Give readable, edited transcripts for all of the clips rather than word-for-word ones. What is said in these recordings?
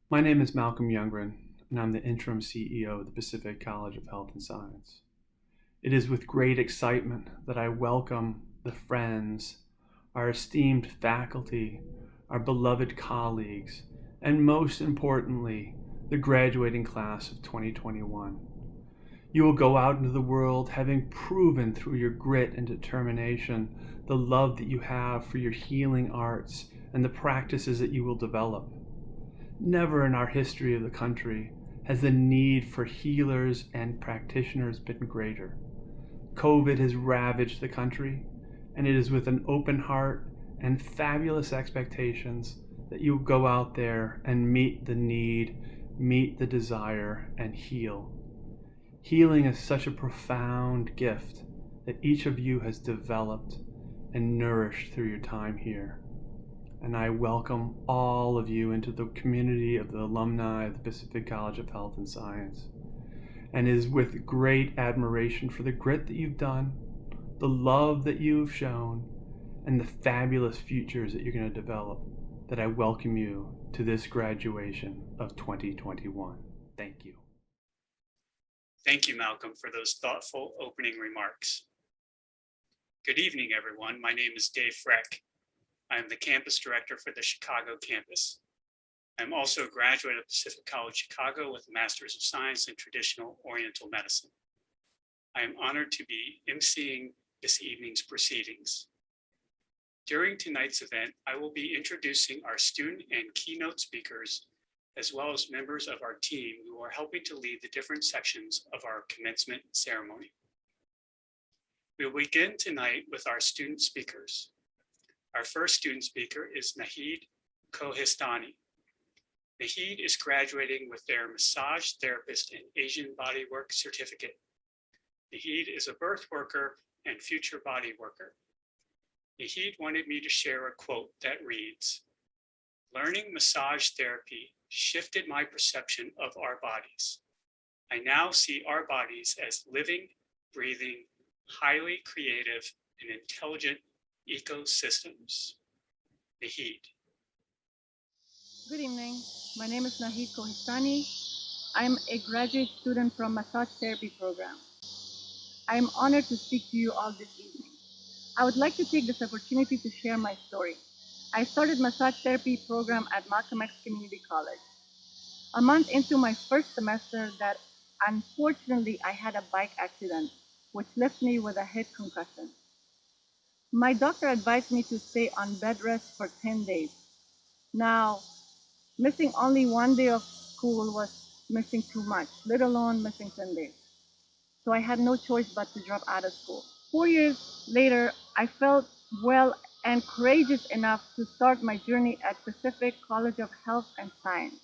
My name is Malcolm Youngren, and I'm the interim CEO of the Pacific College of Health and Science. It is with great excitement that I welcome the friends, our esteemed faculty, our beloved colleagues, and most importantly, the graduating class of 2021. You will go out into the world having proven through your grit and determination the love that you have for your healing arts and the practices that you will develop. Never in our history of the country has the need for healers and practitioners been greater. COVID has ravaged the country, and it is with an open heart and fabulous expectations that you go out there and meet the need, meet the desire, and heal. Healing is such a profound gift that each of you has developed and nourished through your time here. And I welcome all of you into the community of the alumni of the Pacific College of Health and Science. And it is with great admiration for the grit that you've done, the love that you've shown, and the fabulous futures that you're going to develop that I welcome you to this graduation of 2021. Thank you. Thank you, Malcolm, for those thoughtful opening remarks. Good evening, everyone. My name is Dave Freck. I am the campus director for the Chicago campus. I am also a graduate of Pacific College Chicago with a Master's of Science in Traditional Oriental Medicine. I am honored to be emceeing this evening's proceedings. During tonight's event, I will be introducing our student and keynote speakers, as well as members of our team who are helping to lead the different sections of our commencement ceremony. We will begin tonight with our student speakers. Our first student speaker is Nahid Kohistani. Nahid is graduating with their Massage Therapist in Asian Bodywork Certificate. Nahid is a birth worker and future body worker. Nahid wanted me to share a quote that reads, "Learning massage therapy shifted my perception of our bodies. I now see our bodies as living, breathing, highly creative, and intelligent ecosystems." Nahid. Good evening. My name is Nahid Kohistani. I'm a graduate student from Massage Therapy Program. I am honored to speak to you all this evening. I would like to take this opportunity to share my story. I started Massage Therapy Program at Malcolm X Community College. A month into my first semester that unfortunately I had a bike accident, which left me with a head concussion. My doctor advised me to stay on bed rest for 10 days. Now, missing only one day of school was missing too much, let alone missing 10 days. So I had no choice but to drop out of school. 4 years later, I felt well and courageous enough to start my journey at Pacific College of Health and Science.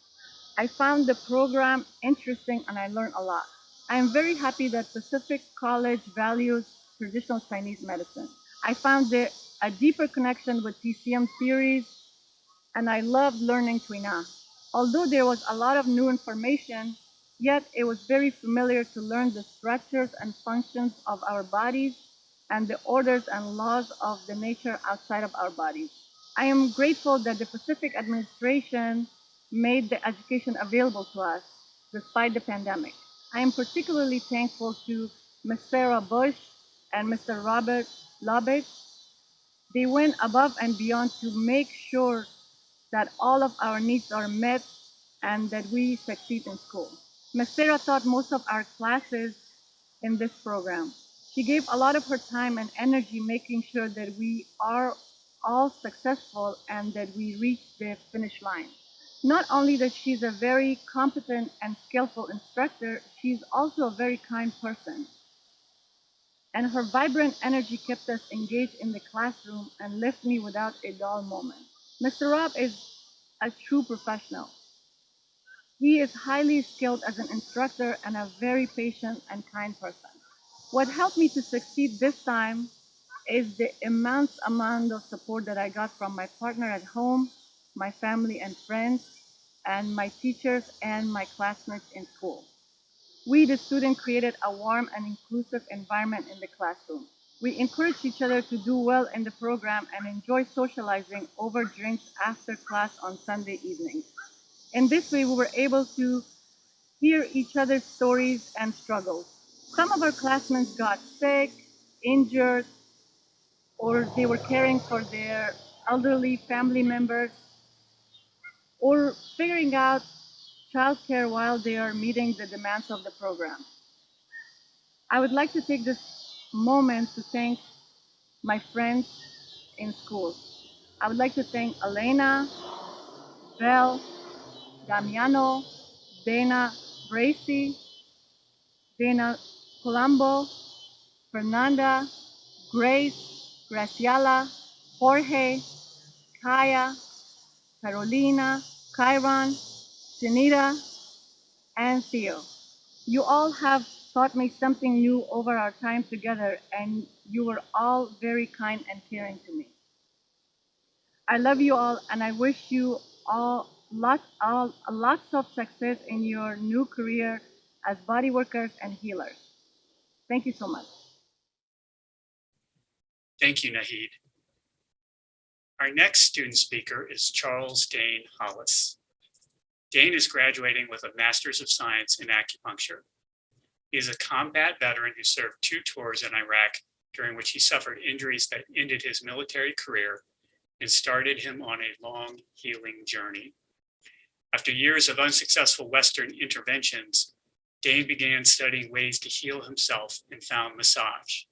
I found the program interesting and I learned a lot. I am very happy that Pacific College values traditional Chinese medicine. I found there a deeper connection with TCM theories, and I loved learning Tuina. Although there was a lot of new information, yet it was very familiar to learn the structures and functions of our bodies and the orders and laws of the nature outside of our bodies. I am grateful that the Pacific administration made the education available to us despite the pandemic. I am particularly thankful to Ms. Sarah Bush and Mr. Robert Lobbitt. They went above and beyond to make sure that all of our needs are met and that we succeed in school. Ms. Sarah taught most of our classes in this program. She gave a lot of her time and energy making sure that we are all successful and that we reach the finish line. Not only that she's a very competent and skillful instructor, she's also a very kind person. And her vibrant energy kept us engaged in the classroom and left me without a dull moment. Mr. Rob is a true professional. He is highly skilled as an instructor and a very patient and kind person. What helped me to succeed this time is the immense amount of support that I got from my partner at home, my family and friends, and my teachers and my classmates in school. We, the students, created a warm and inclusive environment in the classroom. We encouraged each other to do well in the program and enjoy socializing over drinks after class on Sunday evenings. In this way, we were able to hear each other's stories and struggles. Some of our classmates got sick, injured, or they were caring for their elderly family members, or figuring out childcare while they are meeting the demands of the program. I would like to take this moment to thank my friends in school. I would like to thank ALAINA, Belle, Damiano, Dana, BRACY, Dana Kalombo, Fernanda, Grace, Graciela, Jorge, KAJA, Carolina, Kyron, SHANITA, and THEO. You all have taught me something new over our time together, and you were all very kind and caring to me. I love you all, and I wish you all lots of success in your new career as body workers and healers. Thank you so much. Thank you, Nahid. Our next student speaker is Charles Dane Hollis. Dane is graduating with a Master's of Science in Acupuncture. He is a combat veteran who served 2 tours in Iraq, during which he suffered injuries that ended his military career and started him on a long healing journey. After years of unsuccessful Western interventions, Dane began studying ways to heal himself and found massage.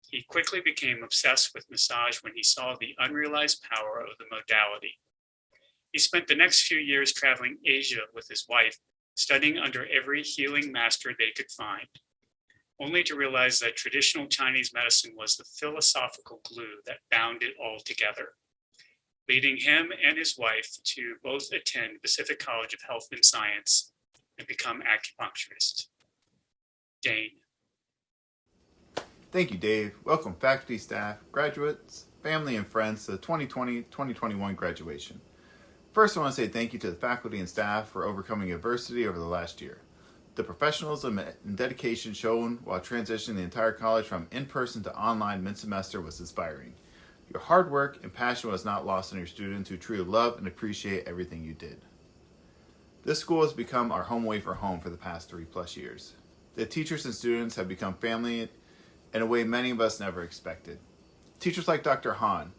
He quickly became obsessed with massage when he saw the unrealized power of the modality. He spent the next few years traveling Asia with his wife, studying under every healing master they could find, only to realize that traditional Chinese medicine was the philosophical glue that bound it all together, leading him and his wife to both attend Pacific College of Health and Science and become acupuncturists. Dane. Thank you, Dave. Welcome faculty, staff, graduates, family, and friends to the 2020-2021 graduation. First, I want to say thank you to the faculty and staff for overcoming adversity over the last year. The professionalism and dedication shown while transitioning the entire college from in-person to online mid-semester was inspiring. Your hard work and passion was not lost on your students who truly love and appreciate everything you did. This school has become our home away for home for the past 3+ years. The teachers and students have become family in a way many of us never expected. Teachers like Dr. Han,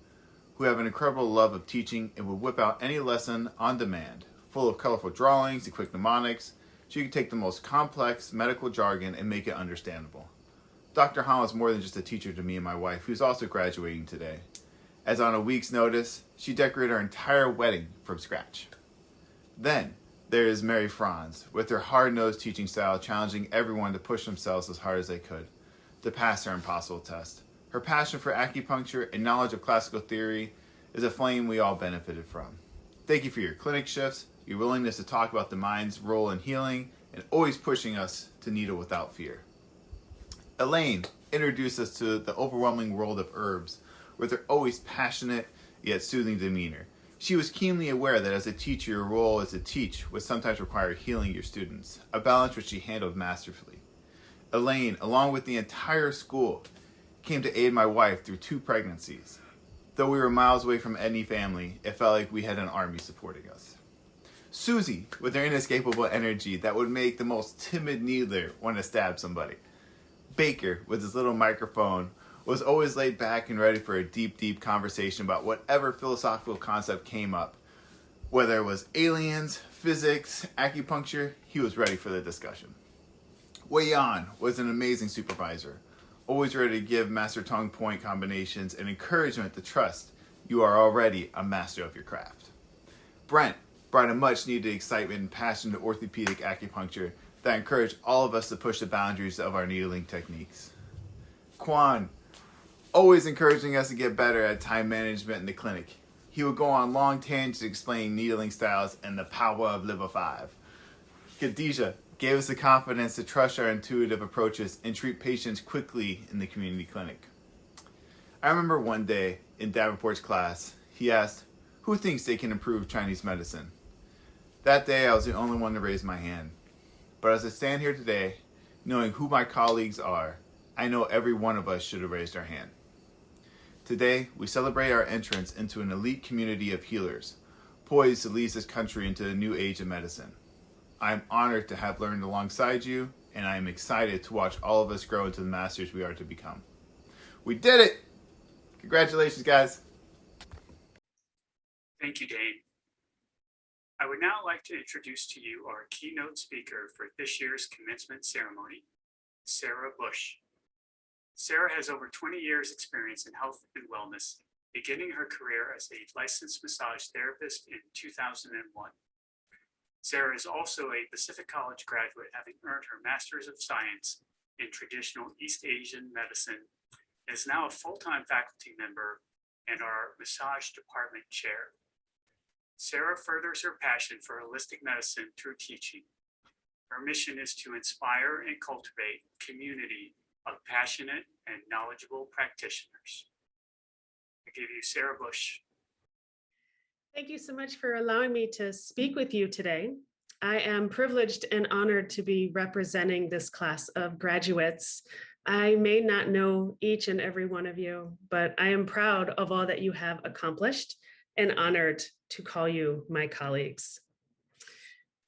who have an incredible love of teaching and would whip out any lesson on demand, full of colorful drawings and quick mnemonics. She could take the most complex medical jargon and make it understandable. Dr. Han was more than just a teacher to me and my wife, who's also graduating today, as on a week's notice, she decorated our entire wedding from scratch. Then, there is Mary Franz, with her hard-nosed teaching style challenging everyone to push themselves as hard as they could to pass her impossible test. Her passion for acupuncture and knowledge of classical theory is a flame we all benefited from. Thank you for your clinic shifts, your willingness to talk about the mind's role in healing, and always pushing us to needle without fear. Elaine introduced us to the overwhelming world of herbs with her always passionate yet soothing demeanor. She was keenly aware that as a teacher, your role as to teach would sometimes require healing your students, a balance which she handled masterfully. Elaine, along with the entire school, came to aid my wife through 2 pregnancies. Though we were miles away from any family, it felt like we had an army supporting us. Susie, with her inescapable energy that would make the most timid needler want to stab somebody. Baker, with his little microphone, was always laid back and ready for a deep conversation about whatever philosophical concept came up. Whether it was aliens, physics, acupuncture, he was ready for the discussion. Wei Yan was an amazing supervisor, always ready to give master tongue point combinations and encouragement to trust you are already a master of your craft. Brent brought a much needed excitement and passion to orthopedic acupuncture that encouraged all of us to push the boundaries of our needling techniques. Quan, always encouraging us to get better at time management in the clinic. He would go on long tangents explaining needling styles and the power of liver 5. Khadijah gave us the confidence to trust our intuitive approaches and treat patients quickly in the community clinic. I remember one day in Davenport's class, he asked, "Who thinks they can improve Chinese medicine?" That day, I was the only one to raise my hand. But as I stand here today, knowing who my colleagues are, I know every one of us should have raised our hand. Today, we celebrate our entrance into an elite community of healers, poised to lead this country into a new age of medicine. I am honored to have learned alongside you, and I am excited to watch all of us grow into the masters we are to become. We did it! Congratulations, guys. Thank you, Dane. I would now like to introduce to you our keynote speaker for this year's commencement ceremony, Sarah Bush. Sarah has over 20 years experience in health and wellness, beginning her career as a licensed massage therapist in 2001. Sarah is also a Pacific College graduate, having earned her Master's of Science in Traditional East Asian Medicine, and is now a full-time faculty member and our massage department chair. Sarah furthers her passion for holistic medicine through teaching. Her mission is to inspire and cultivate a community of passionate and knowledgeable practitioners. I give you Sarah Bush. Thank you so much for allowing me to speak with you today. I am privileged and honored to be representing this class of graduates. I may not know each and every one of you, but I am proud of all that you have accomplished and honored to call you my colleagues.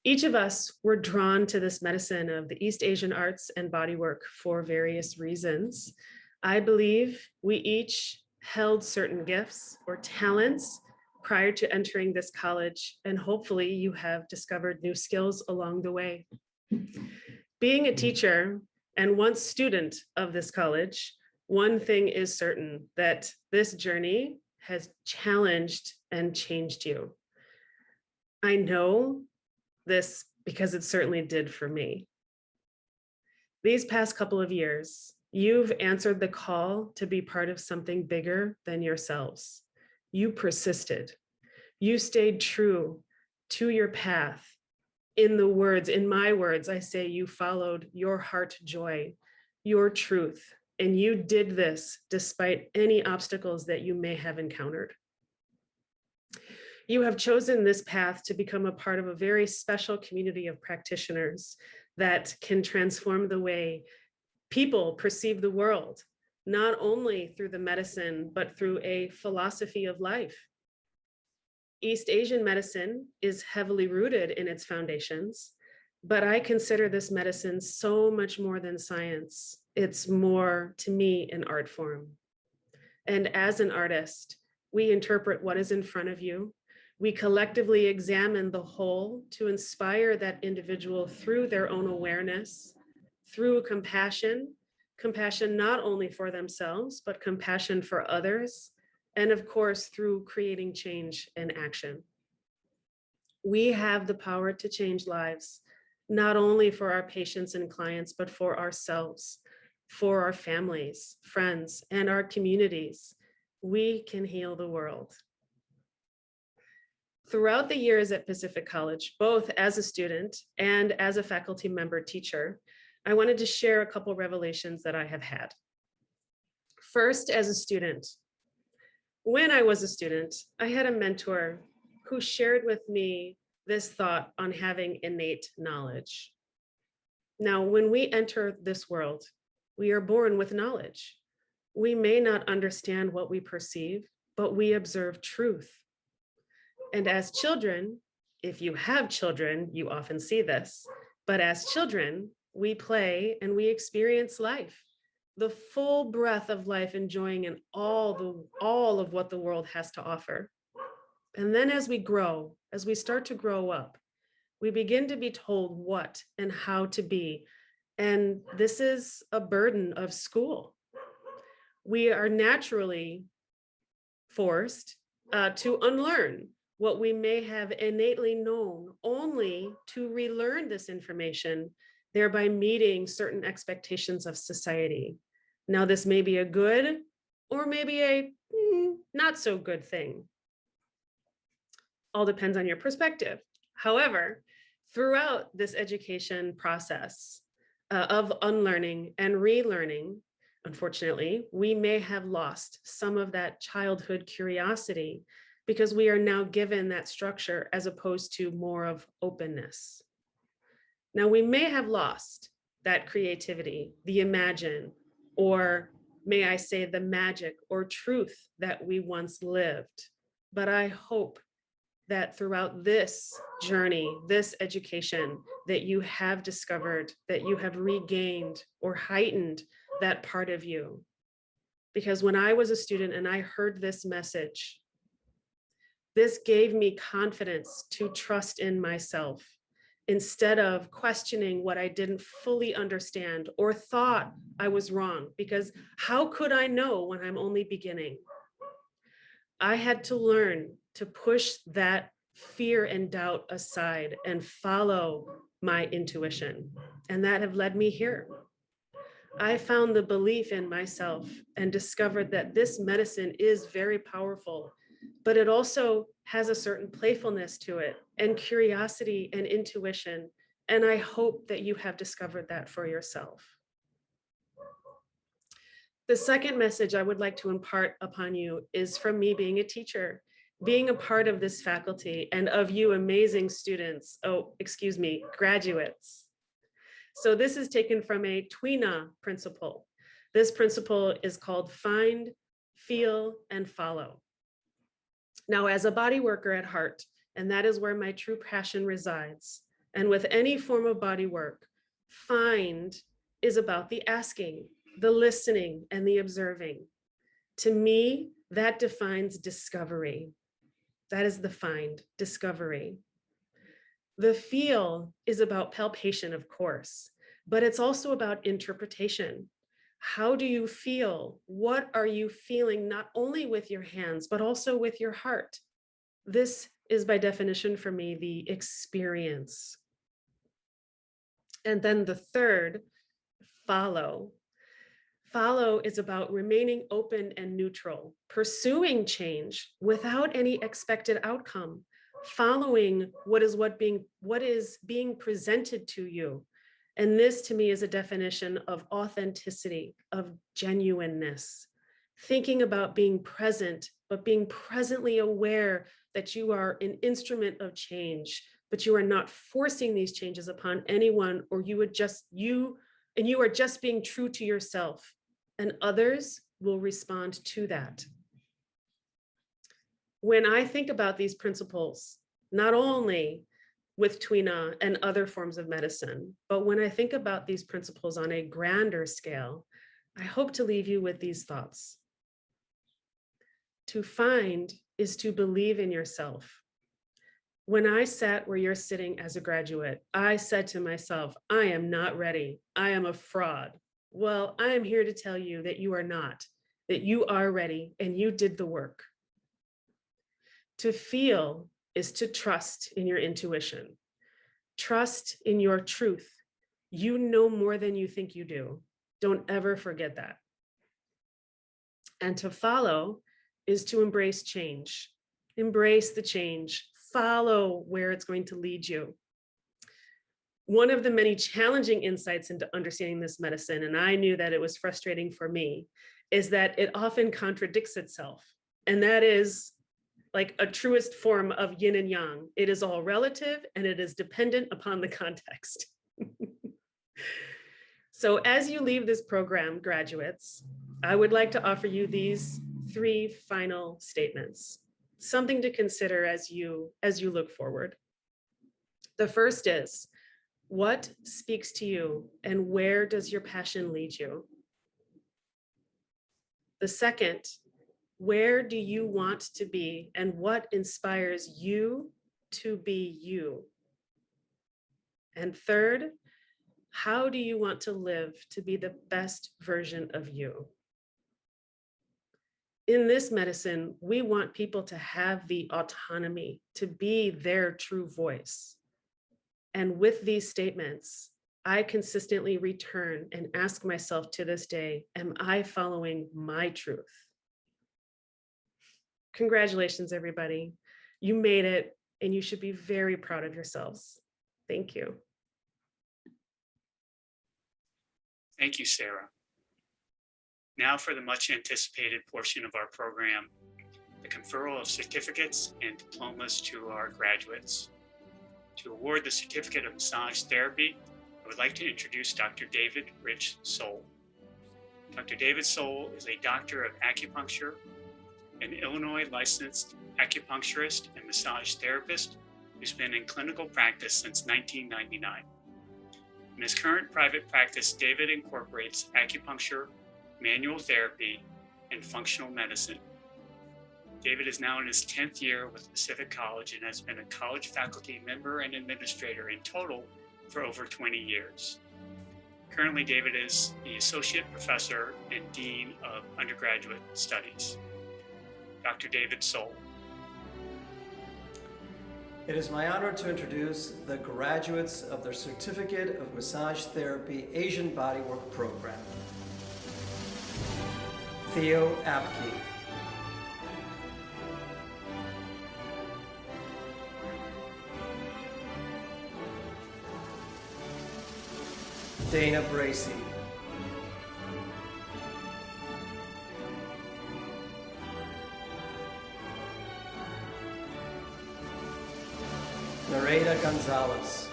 Each of us were drawn to this medicine of the East Asian arts and bodywork for various reasons. I believe we each held certain gifts or talents prior to entering this college, and hopefully you have discovered new skills along the way. Being a teacher and once student of this college, one thing is certain, that this journey has challenged and changed you. I know this because it certainly did for me. These past couple of years, you've answered the call to be part of something bigger than yourselves. You persisted. You stayed true to your path. In my words, I say you followed your heart joy, your truth, and you did this despite any obstacles that you may have encountered. You have chosen this path to become a part of a very special community of practitioners that can transform the way people perceive the world, not only through the medicine, but through a philosophy of life. East Asian medicine is heavily rooted in its foundations, but I consider this medicine so much more than science. It's more, to me, an art form. And as an artist, we interpret what is in front of you. We collectively examine the whole to inspire that individual through their own awareness, through compassion not only for themselves, but compassion for others, and of course, through creating change and action. We have the power to change lives, not only for our patients and clients, but for ourselves, for our families, friends, and our communities. We can heal the world. Throughout the years at Pacific College, both as a student and as a faculty member teacher, I wanted to share a couple revelations that I have had. First, as a student. When I was a student, I had a mentor who shared with me this thought on having innate knowledge. Now, when we enter this world, we are born with knowledge. We may not understand what we perceive, but we observe truth. And as children, if you have children, you often see this, but as children, we play and we experience life, the full breadth of life, enjoying in all of what the world has to offer. And then as we grow, as we start to grow up, we begin to be told what and how to be. And this is a burden of school. We are naturally forced to unlearn what we may have innately known, only to relearn this information, thereby meeting certain expectations of society. Now, this may be a good or maybe a not so good thing. All depends on your perspective. However, throughout this education process of unlearning and relearning, unfortunately, we may have lost some of that childhood curiosity because we are now given that structure as opposed to more of openness. Now, we may have lost that creativity, the imagine, or may I say the magic or truth that we once lived. But I hope that throughout this journey, this education, that you have discovered, that you have regained or heightened that part of you. Because when I was a student and I heard this message, this gave me confidence to trust in myself instead of questioning what I didn't fully understand or thought I was wrong, because how could I know when I'm only beginning? I had to learn to push that fear and doubt aside and follow my intuition. And that have led me here. I found the belief in myself and discovered that this medicine is very powerful, but it also has a certain playfulness to it and curiosity and intuition. And I hope that you have discovered that for yourself. The second message I would like to impart upon you is from me being a teacher, being a part of this faculty and of you amazing students, graduates. So this is taken from a TWENA principle. This principle is called find, feel, and follow. Now, as a body worker at heart, and that is where my true passion resides, and with any form of body work, find is about the asking, the listening, and the observing. To me, that defines discovery. That is the find, discovery. The feel is about palpation, of course, but it's also about interpretation. How do you feel? What are you feeling, not only with your hands, but also with your heart? This is by definition for me, the experience. And then the third, follow. Follow is about remaining open and neutral, pursuing change without any expected outcome, following what is being presented to you. And this to me is a definition of authenticity, of genuineness, thinking about being present, but being presently aware that you are an instrument of change, but you are not forcing these changes upon anyone, or you are just being true to yourself, and others will respond to that. When I think about these principles, not only with TWENA and other forms of medicine, but when I think about these principles on a grander scale, I hope to leave you with these thoughts. To find is to believe in yourself. When I sat where you're sitting as a graduate, I said to myself, I am not ready. I am a fraud. Well, I am here to tell you that you are not, that you are ready and you did the work. To feel is to trust in your intuition. Trust in your truth. You know more than you think you do. Don't ever forget that. And to follow is to embrace change. Embrace the change. Follow where it's going to lead you. One of the many challenging insights into understanding this medicine, and I knew that it was frustrating for me, is that it often contradicts itself. And that is like a truest form of yin and yang. It is all relative and it is dependent upon the context. So as you leave this program, graduates, I would like to offer you these 3 final statements, something to consider as you look forward. The first is, what speaks to you and where does your passion lead you? The second, where do you want to be and what inspires you to be you? And third, how do you want to live to be the best version of you? In this medicine, we want people to have the autonomy to be their true voice. And with these statements, I consistently return and ask myself to this day, am I following my truth? Congratulations, everybody. You made it, and you should be very proud of yourselves. Thank you. Thank you, Sarah. Now for the much anticipated portion of our program, the conferral of certificates and diplomas to our graduates. To award the certificate of massage therapy, I would like to introduce Dr. David Rich Soul. Dr. David Soul is a doctor of acupuncture, an Illinois licensed acupuncturist and massage therapist who's been in clinical practice since 1999. In his current private practice, David incorporates acupuncture, manual therapy, and functional medicine. David is now in his 10th year with Pacific College and has been a college faculty member and administrator in total for over 20 years. Currently, David is the Associate Professor and Dean of Undergraduate Studies. Dr. David Soul. It is my honor to introduce the graduates of the Certificate of Massage Therapy Asian Bodywork Program. THEO APKE. Dana BRACY. NEREYDA GONZALEZ.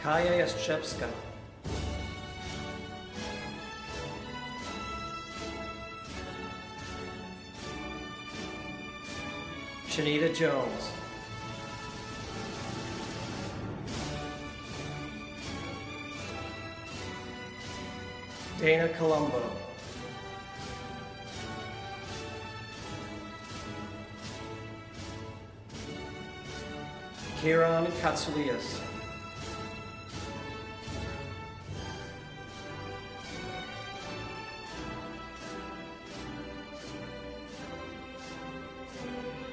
KAJA JARTRZEBSKA. SHANITA Jones. Dana Kalombo. Kiran Katsoulias.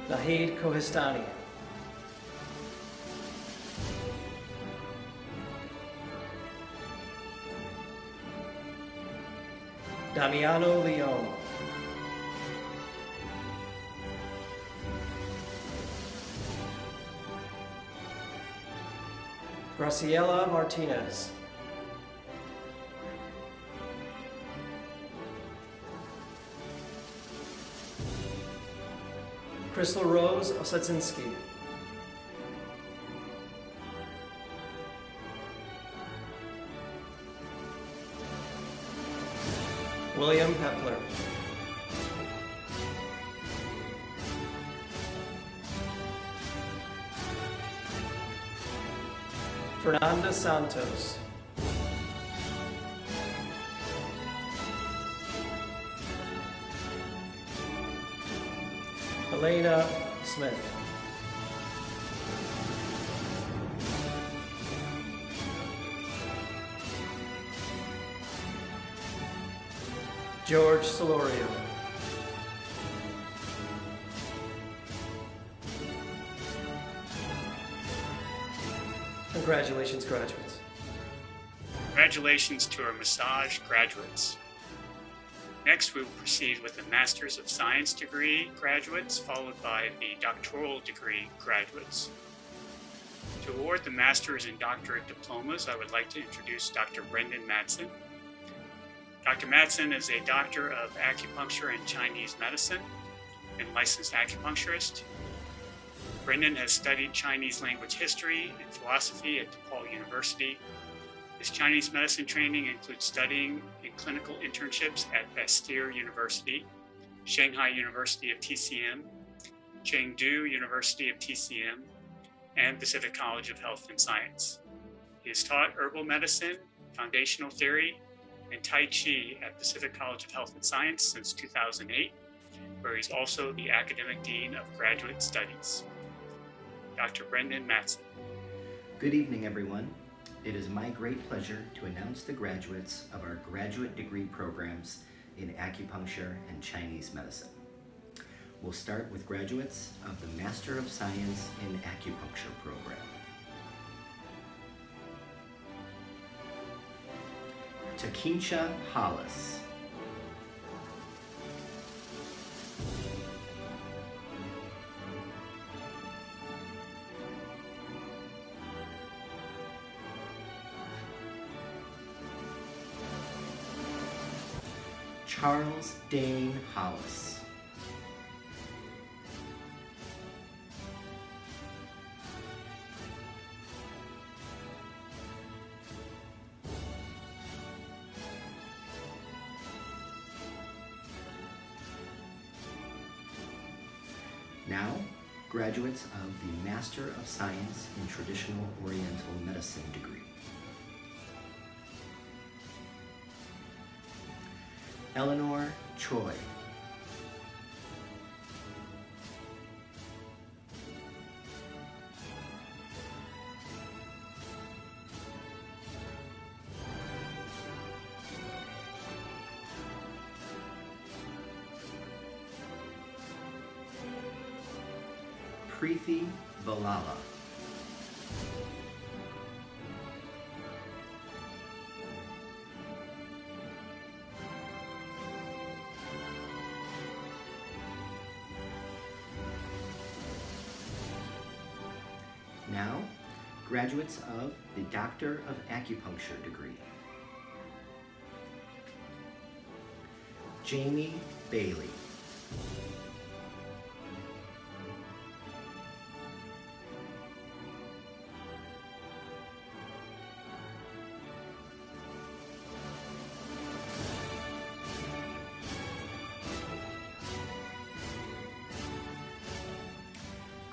Nahid Kohistani. Damiano Leon. Graciela Martinez. KRYSTALROSE OSADZINSKI. William PEPPLER. Fernanda SANTOS. ALAINA Smith. George Solorio. Congratulations, graduates. Congratulations to our massage graduates. Next, we will proceed with the Masters of Science degree graduates, followed by the doctoral degree graduates. To award the master's and doctorate diplomas, I would like to introduce Dr. Brendan Madsen. Dr. Madsen is a doctor of acupuncture and Chinese medicine and licensed acupuncturist. Brendan has studied Chinese language history and philosophy at DePaul University. His Chinese medicine training includes studying in clinical internships at Bastyr University, Shanghai University of TCM, Chengdu University of TCM, and Pacific College of Health and Science. He has taught herbal medicine, foundational theory, and Tai Chi at Pacific College of Health and Science since 2008, where he's also the Academic Dean of Graduate Studies. Dr. Brendan Madsen. Good evening, everyone. It is my great pleasure to announce the graduates of our graduate degree programs in acupuncture and Chinese medicine. We'll start with graduates of the Master of Science in Acupuncture program. TAKHINSHA HOLLIS. Charles Dane Hollis. Now, graduates of the Master of Science in Traditional Oriental Medicine degree. ELEANOR CHOI. PREETHY VALLALA. Now, graduates of the Doctor of Acupuncture degree. Jamie Bailey.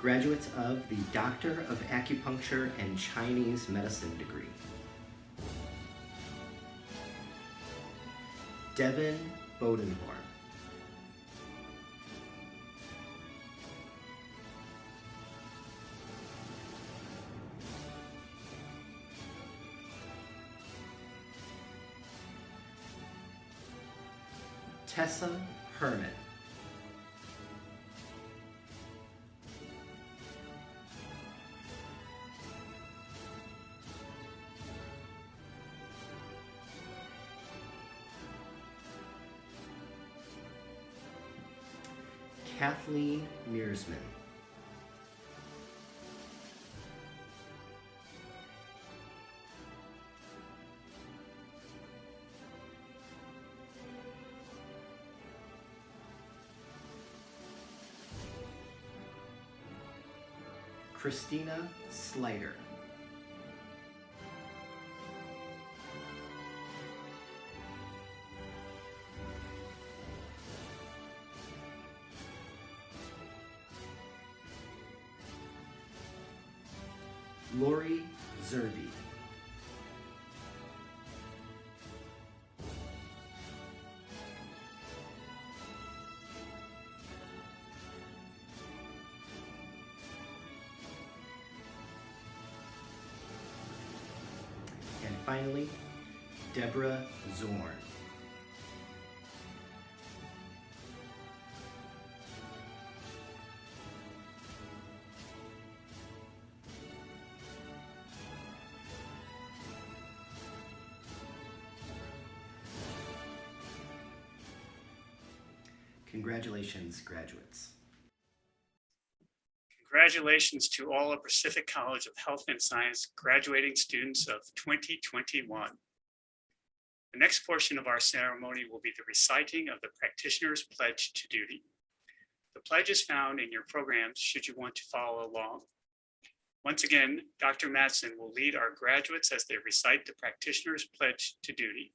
Graduates of the Doctor of Acupuncture and Chinese Medicine degree. Devin Bodenhorn. TESSA HERMANN. KATHLEEN MEERSMAN. CHRISTINA Slider. Lori Zerby. And finally, Deborah Zorn. Congratulations, graduates. Congratulations to all of Pacific College of Health and Science graduating students of 2021. The next portion of our ceremony will be the reciting of the practitioner's pledge to duty. The pledge is found in your programs should you want to follow along. Once again, Dr. Madsen will lead our graduates as they recite the practitioner's pledge to duty.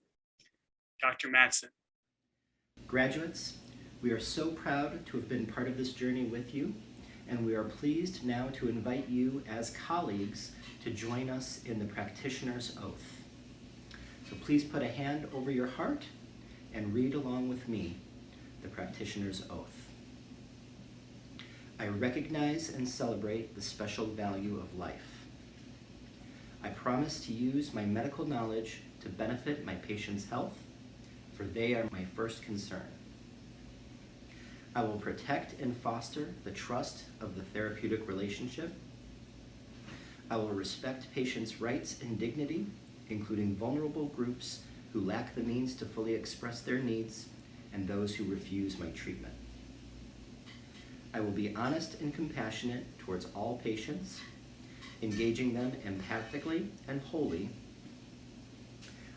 Dr. Madsen. Graduates, we are so proud to have been part of this journey with you, and we are pleased now to invite you as colleagues to join us in the practitioner's oath. So please put a hand over your heart and read along with me the practitioner's oath. I recognize and celebrate the special value of life. I promise to use my medical knowledge to benefit my patients' health, for they are my first concern. I will protect and foster the trust of the therapeutic relationship. I will respect patients' rights and dignity, including vulnerable groups who lack the means to fully express their needs and those who refuse my treatment. I will be honest and compassionate towards all patients, engaging them empathically and wholly.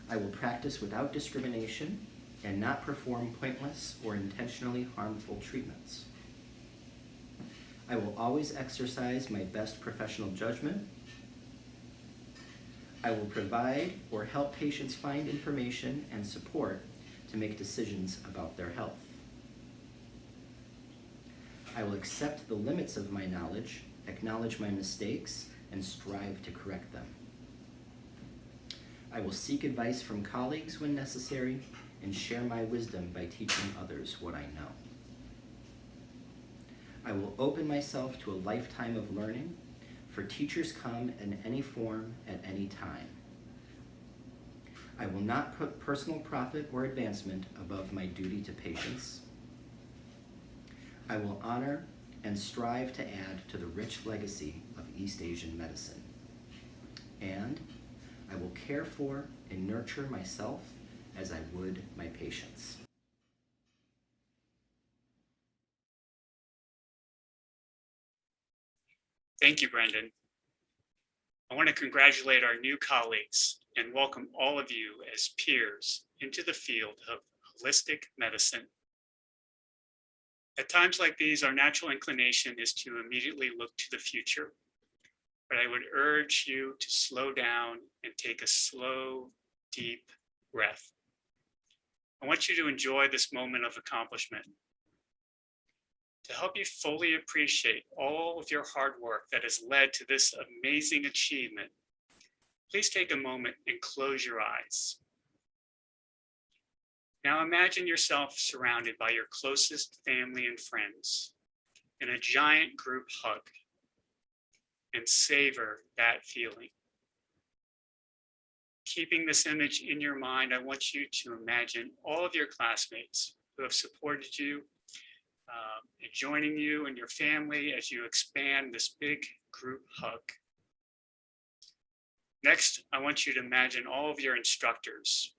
I will practice without discrimination and not perform pointless or intentionally harmful treatments. I will always exercise my best professional judgment. I will provide or help patients find information and support to make decisions about their health. I will accept the limits of my knowledge, acknowledge my mistakes, and strive to correct them. I will seek advice from colleagues when necessary and share my wisdom by teaching others what I know. I will open myself to a lifetime of learning, for teachers come in any form at any time. I will not put personal profit or advancement above my duty to patients. I will honor and strive to add to the rich legacy of East Asian medicine. And I will care for and nurture myself as I would my patients. Thank you, Brendan. I want to congratulate our new colleagues and welcome all of you as peers into the field of holistic medicine. At times like these, our natural inclination is to immediately look to the future, but I would urge you to slow down and take a slow, deep breath. I want you to enjoy this moment of accomplishment. To help you fully appreciate all of your hard work that has led to this amazing achievement, please take a moment and close your eyes. Now imagine yourself surrounded by your closest family and friends in a giant group hug, and savor that feeling. Keeping this image in your mind, I want you to imagine all of your classmates who have supported you, joining you and your family as you expand this big group hug. Next, I want you to imagine all of your instructors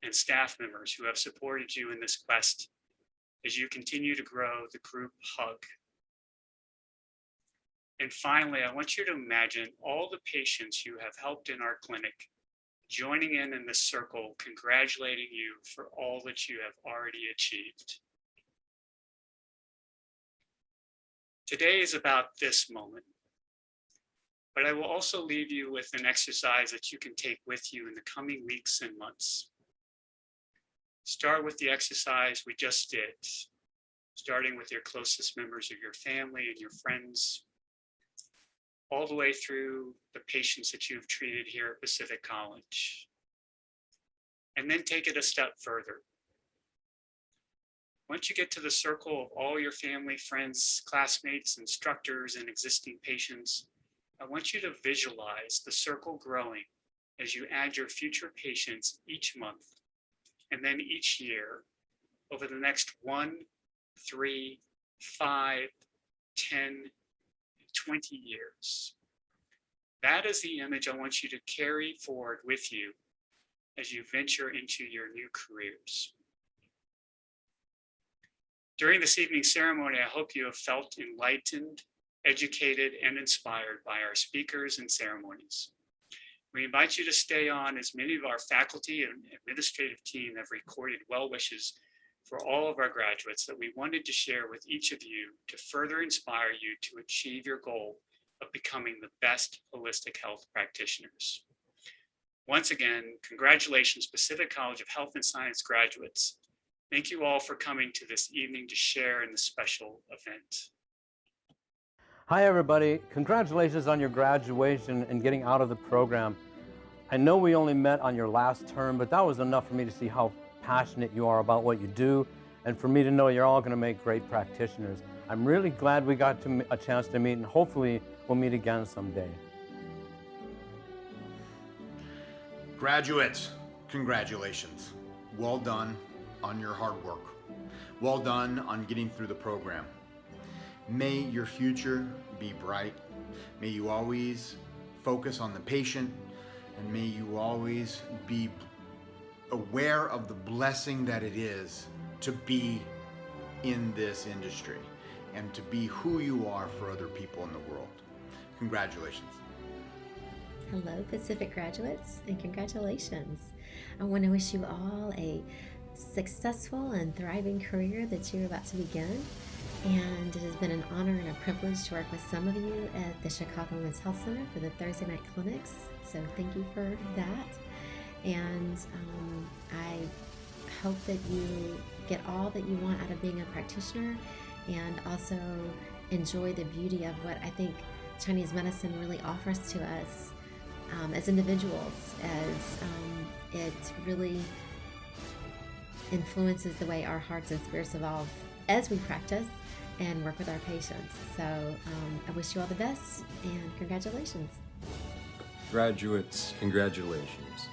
and staff members who have supported you in this quest as you continue to grow the group hug. And finally, I want you to imagine all the patients you have helped in our clinic joining in this circle, congratulating you for all that you have already achieved. Today is about this moment, but I will also leave you with an exercise that you can take with you in the coming weeks and months. Start with the exercise we just did, starting with your closest members of your family and your friends, all the way through the patients that you've treated here at Pacific College. And then take it a step further. Once you get to the circle of all your family, friends, classmates, instructors, and existing patients, I want you to visualize the circle growing as you add your future patients each month, and then each year over the next 1, 3, 5, 10, 20 years. That is the image I want you to carry forward with you as you venture into your new careers. During this evening's ceremony, I hope you have felt enlightened, educated, and inspired by our speakers and ceremonies. We invite you to stay on, as many of our faculty and administrative team have recorded well wishes for all of our graduates that we wanted to share with each of you to further inspire you to achieve your goal of becoming the best holistic health practitioners. Once again, congratulations, Pacific College of Health and Science graduates. Thank you all for coming to this evening to share in this special event. Hi everybody, congratulations on your graduation and getting out of the program. I know we only met on your last term, but that was enough for me to see how passionate you are about what you do, and for me to know you're all going to make great practitioners. I'm really glad we got a chance to meet, and hopefully we'll meet again someday. Graduates, congratulations. Well done on your hard work. Well done on getting through the program. May your future be bright. May you always focus on the patient, and may you always be aware of the blessing that it is to be in this industry and to be who you are for other people in the world. Congratulations. Hello, Pacific graduates, and congratulations. I want to wish you all a successful and thriving career that you're about to begin. And it has been an honor and a privilege to work with some of you at the Chicago Women's Health Center for the Thursday night clinics. So thank you for that. And I hope that you get all that you want out of being a practitioner and also enjoy the beauty of what I think Chinese medicine really offers to us as individuals, as it really influences the way our hearts and spirits evolve as we practice and work with our patients. So I wish you all the best and congratulations. Graduates, congratulations.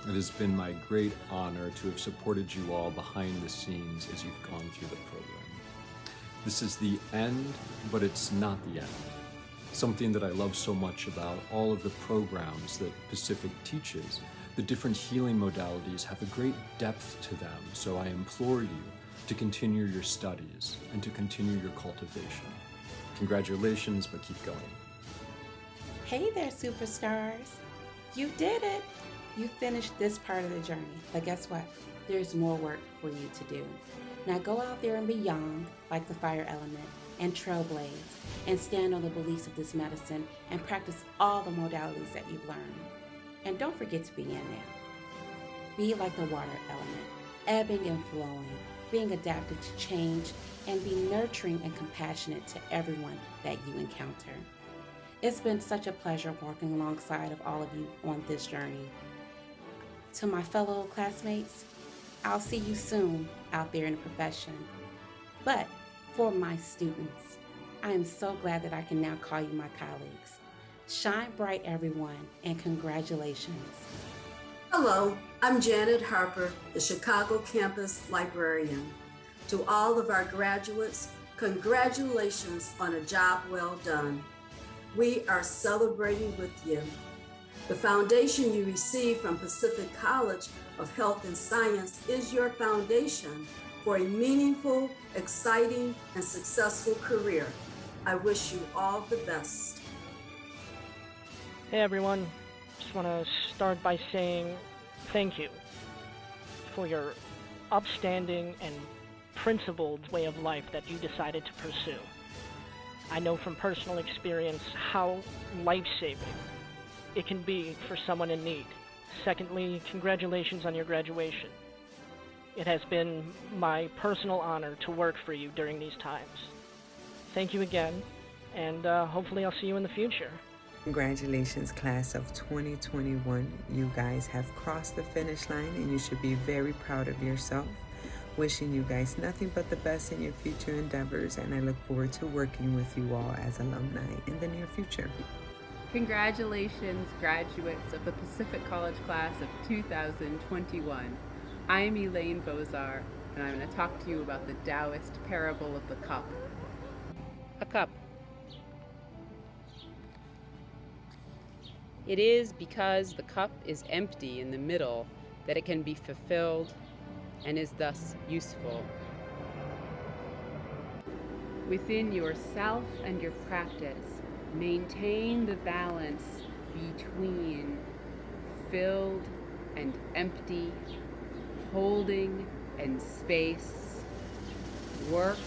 It has been my great honor to have supported you all behind the scenes as you've gone through the program. This is the end, but it's not the end. Something that I love so much about all of the programs that Pacific teaches, the different healing modalities have a great depth to them, so I implore you to continue your studies and to continue your cultivation. Congratulations, but keep going. Hey there, superstars. You did it. You finished this part of the journey, but guess what? There's more work for you to do. Now go out there and be young, like the fire element, and trailblaze, and stand on the beliefs of this medicine and practice all the modalities that you've learned. And don't forget to be in now. Be like the water element, ebbing and flowing, being adaptive to change, and be nurturing and compassionate to everyone that you encounter. It's been such a pleasure working alongside of all of you on this journey. To my fellow classmates, I'll see you soon out there in the profession. But for my students, I am so glad that I can now call you my colleagues. Shine bright, everyone, and congratulations. Hello, I'm Janet Harper, the Chicago campus librarian. To all of our graduates, congratulations on a job well done. We are celebrating with you. The foundation you received from Pacific College of Health and Science is your foundation for a meaningful, exciting, and successful career. I wish you all the best. Hey everyone, just want to start by saying thank you for your upstanding and principled way of life that you decided to pursue. I know from personal experience how life-saving it can be for someone in need. Secondly, congratulations on your graduation. It has been my personal honor to work for you during these times. Thank you again, and hopefully I'll see you in the future. Congratulations, class of 2021. You guys have crossed the finish line and you should be very proud of yourself. Wishing you guys nothing but the best in your future endeavors, and I look forward to working with you all as alumni in the near future. Congratulations, graduates of the Pacific College class of 2021. I am Elaine Bozar, and I'm going to talk to you about the Taoist parable of the cup. A cup. It is because the cup is empty in the middle that it can be fulfilled and is thus useful. Within yourself and your practice, maintain the balance between filled and empty, holding and space, work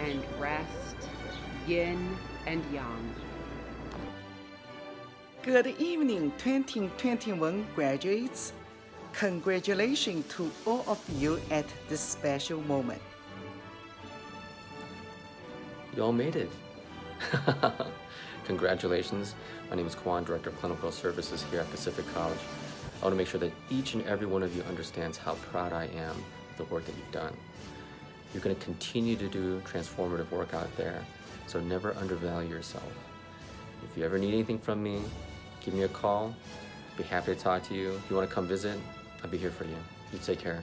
and rest, yin and yang. Good evening, 2021 graduates. Congratulations to all of you at this special moment. You all made it. Congratulations. My name is Kwan, Director of Clinical Services here at Pacific College. I want to make sure that each and every one of you understands how proud I am of the work that you've done. You're going to continue to do transformative work out there, so never undervalue yourself. If you ever need anything from me, give me a call. I'd be happy to talk to you. If you want to come visit, I'll be here for you. You take care.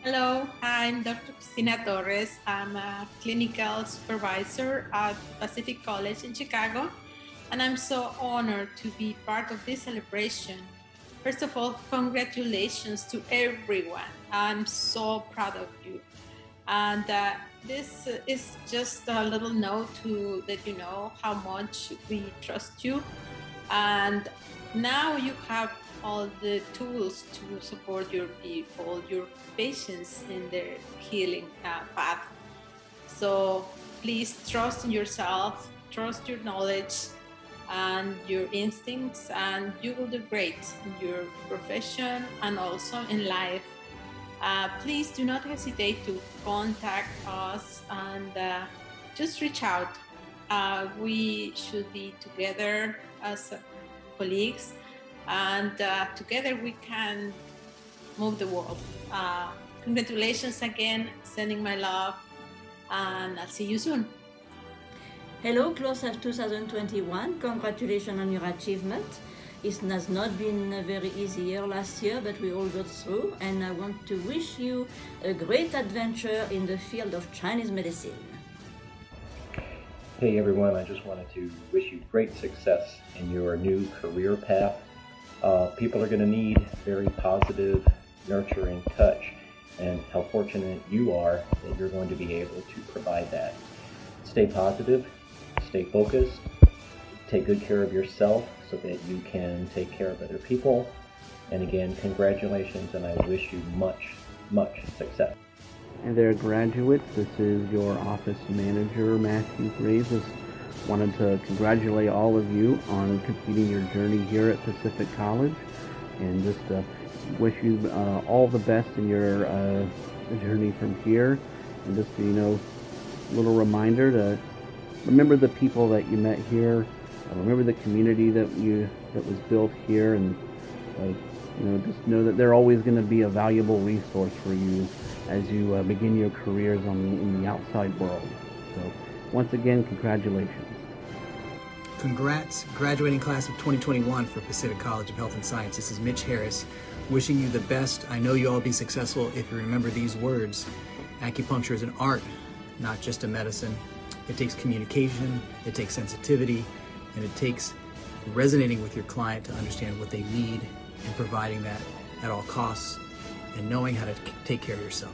Hello, I'm Dr. Cristina Torres. I'm a clinical supervisor at Pacific College in Chicago, and I'm so honored to be part of this celebration. First of all, congratulations to everyone. I'm so proud of you. And this is just a little note to let you know how much we trust you. And now you have all the tools to support your people, your patients in their healing path. So please trust in yourself, trust your knowledge and your instincts, and you will do great in your profession and also in life. please do not hesitate to contact us and just reach out. We should be together as colleagues, and together we can move the world. Congratulations again, sending my love, and I'll see you soon. Hello, class of 2021. Congratulations on your achievement. It has not been a very easy year last year, but we all got through, and I want to wish you a great adventure in the field of Chinese medicine. Hey everyone, I just wanted to wish you great success in your new career path. People are going to need very positive, nurturing touch, and how fortunate you are that you're going to be able to provide that. Stay positive, stay focused, take good care of yourself so that you can take care of other people. And again, congratulations, and I wish you much, much success. Hi there, graduates. This is your office manager, Matthew Graves. Just wanted to congratulate all of you on completing your journey here at Pacific College, and just wish you all the best in your journey from here. And just, you know, a little reminder to remember the people that you met here, remember the community that was built here, and you know, just know that they're always going to be a valuable resource for you as you begin your careers in the outside world. So once again, congratulations. Congrats, graduating class of 2021 for Pacific College of Health and Science. This is Mitch Harris, wishing you the best. I know you'll all be successful if you remember these words. Acupuncture is an art, not just a medicine. It takes communication, it takes sensitivity, and it takes resonating with your client to understand what they need and providing that at all costs, and knowing how to take care of yourself.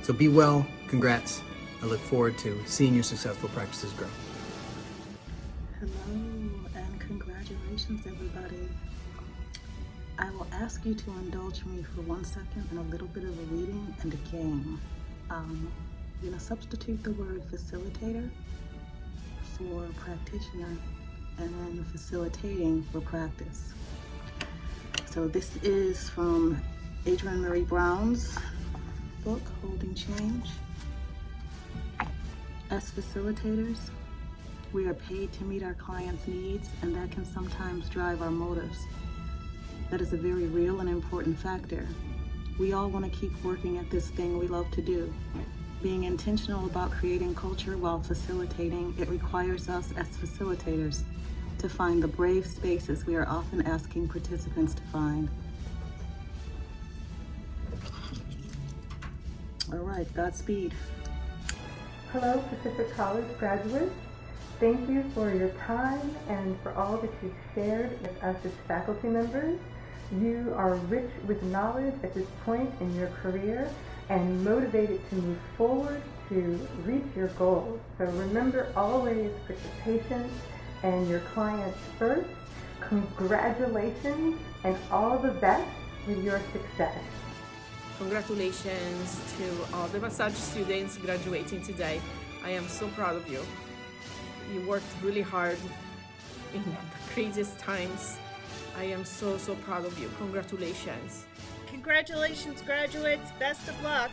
So be well, congrats. I look forward to seeing your successful practices grow. Hello and congratulations, everybody. I will ask you to indulge me for 1 second in a little bit of a reading and a game. I'm gonna substitute the word facilitator for practitioner and then facilitating for practice. So this is from Adrienne Marie Brown's book, Holding Change. As facilitators, we are paid to meet our clients' needs, and that can sometimes drive our motives. That is a very real and important factor. We all want to keep working at this thing we love to do. Being intentional about creating culture while facilitating, it requires us as facilitators to find the brave spaces we are often asking participants to find. All right, Godspeed. Hello, Pacific College graduates. Thank you for your time and for all that you've shared with us as faculty members. You are rich with knowledge at this point in your career and motivated to move forward to reach your goals. So remember always put your patients and your clients first. Congratulations and all the best with your success. Congratulations to all the massage students graduating today. I am so proud of you. You worked really hard in the craziest times. I am so proud of you. Congratulations. Congratulations, graduates. Best of luck.